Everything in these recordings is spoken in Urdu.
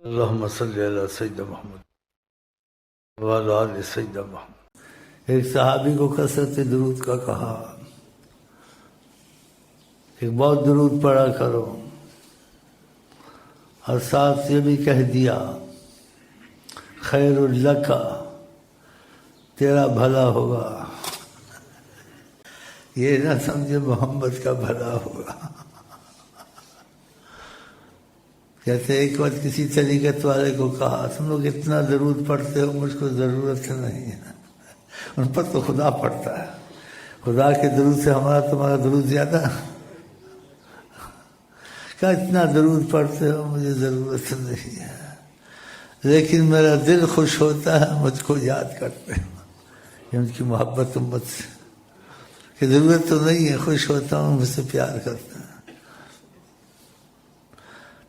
اللہم صلی علی سیدنا محمد وعلی آل سیدنا محمد۔ ایک صحابی کو کثرت درود کا کہا کہ بہت درود پڑھا کرو، اور ساتھ یہ بھی کہہ دیا خیر لک، تیرا بھلا ہوگا، یہ نہ سمجھے محمد کا بھلا ہوگا۔ کہتے ایک وقت کسی طریقت والے کو کہا تم لوگ اتنا درود پڑھتے ہو، مجھ کو ضرورت نہیں ہے، ان پر تو خدا پڑھتا ہے، خدا کے درود سے ہمارا تمہارا درود زیادہ، کہا اتنا درود پڑھتے ہو مجھے ضرورت نہیں ہے، لیکن میرا دل خوش ہوتا ہے مجھ کو یاد کرتے ہو، یہ ان کی محبت امت سے کہ ضرورت تو نہیں ہے، خوش ہوتا ہوں مجھ سے پیار کرتا ہے۔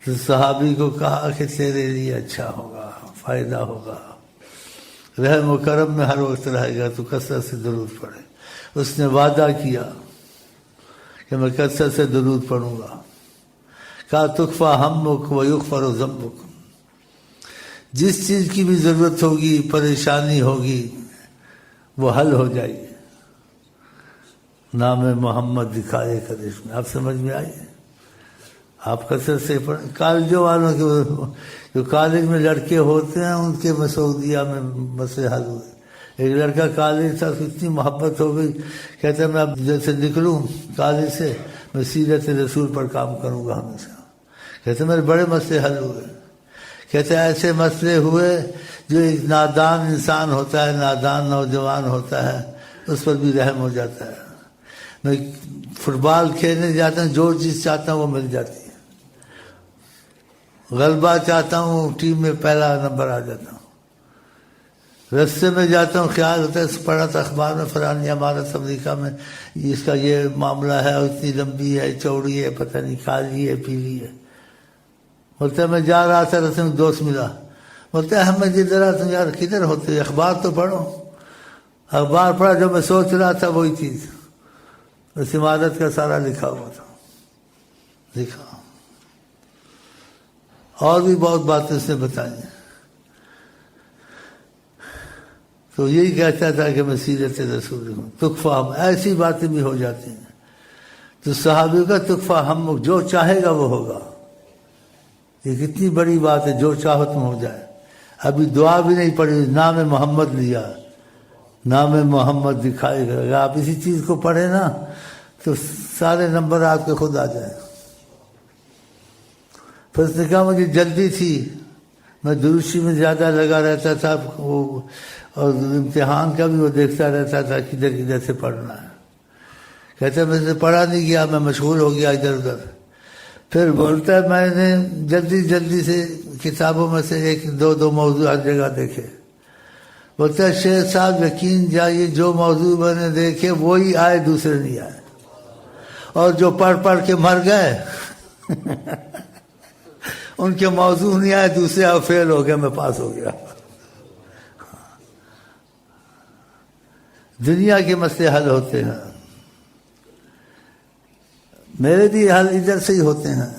تو صحابی کو کہا کہ تیرے لیے اچھا ہوگا، فائدہ ہوگا، رحم و کرم میں ہر وقت رہے گا تو کثرت سے درود پڑھے۔ اس نے وعدہ کیا کہ میں کثرت سے درود پڑھوں گا۔ کہا تکفیٰ ہمک و یغفر ذنبک، جس چیز کی بھی ضرورت ہوگی، پریشانی ہوگی، وہ حل ہو جائے گی، نام محمد دکھائے کر اس میں۔ آپ سمجھ میں آئیے؟ آپ کثرت سے پڑھیں۔ کالجوں والوں کے جو کالج میں لڑکے ہوتے ہیں ان کے مسعودیہ میں مسئلے حل ہوئے۔ ایک لڑکا کالج تھا، اس کو اتنی محبت ہو گئی، کہتا ہے میں اب جیسے نکلوں کالج سے میں سیرت رسول پر کام کروں گا ہمیشہ۔ کہتے میرے بڑے مسئلے حل ہوئے۔ کہتے ایسے مسئلے ہوئے جو ایک نادان انسان ہوتا ہے، نادان نوجوان ہوتا ہے، اس پر بھی رحم ہو جاتا ہے۔ میں فٹ بال کھیلنے جاتا ہوں، جو چیز چاہتا ہوں وہ مل جاتی ہے، غلبہ چاہتا ہوں ٹیم میں پہلا نمبر آ جاتا ہوں۔ رستے میں جاتا ہوں خیال ہوتا ہے پڑھا تھا اخبار میں فلانی عمارت امریکہ میں اس کا یہ معاملہ ہے، اتنی لمبی ہے، چوڑی ہے، پتہ نہیں کالی ہے پیلی ہے۔ بولتا ہے میں جا رہا تھا رستے میں دوست ملا، بولتا ہے ہم میں جدھر آتا ہوں یار کدھر ہوتے، اخبار تو پڑھو۔ اخبار پڑھا، جو میں سوچ رہا تھا وہی چیز اس عمارت کا سارا لکھا ہوا تھا، لکھا۔ اور بھی بہت باتیں اس نے بتائی ہیں۔ تو یہی کہتا تھا کہ میں سیرت رسول ہوں۔ تکفیٰ، ایسی باتیں بھی ہو جاتی ہیں۔ تو صحابی کا تکفیٰ ہم، جو چاہے گا وہ ہوگا۔ یہ کتنی بڑی بات ہے، جو چاہو تم ہو جائے۔ ابھی دعا بھی نہیں پڑھی، نام محمد لیا، نام محمد دکھائے گا۔ اگر آپ اسی چیز کو پڑھیں نا تو سارے نمبر آپ کے خود آ جائیں۔ پھر اس نے کہا مجھے جلدی تھی، میں دروشی میں زیادہ لگا رہتا تھا، اور امتحان کا بھی وہ دیکھتا رہتا تھا کدھر کدھر سے پڑھنا ہے۔ کہتا ہے میں سے پڑھا نہیں گیا، میں مشغول ہو گیا ادھر ادھر۔ پھر بولتا ہے میں نے جلدی سے کتابوں میں سے ایک دو موضوع ہر جگہ دیکھے۔ بولتا ہے شیخ صاحب یقین جائیے جو موضوع میں نے دیکھے وہی آئے، دوسرے نہیں آئے، اور جو پڑھ کے مر گئے ان کے موضوع نہیں آئے، دوسرے آپ فیل ہو گئے، میں پاس ہو گیا۔ دنیا کے مسئلے حل ہوتے ہیں، میرے بھی حل ادھر سے ہی ہوتے ہیں۔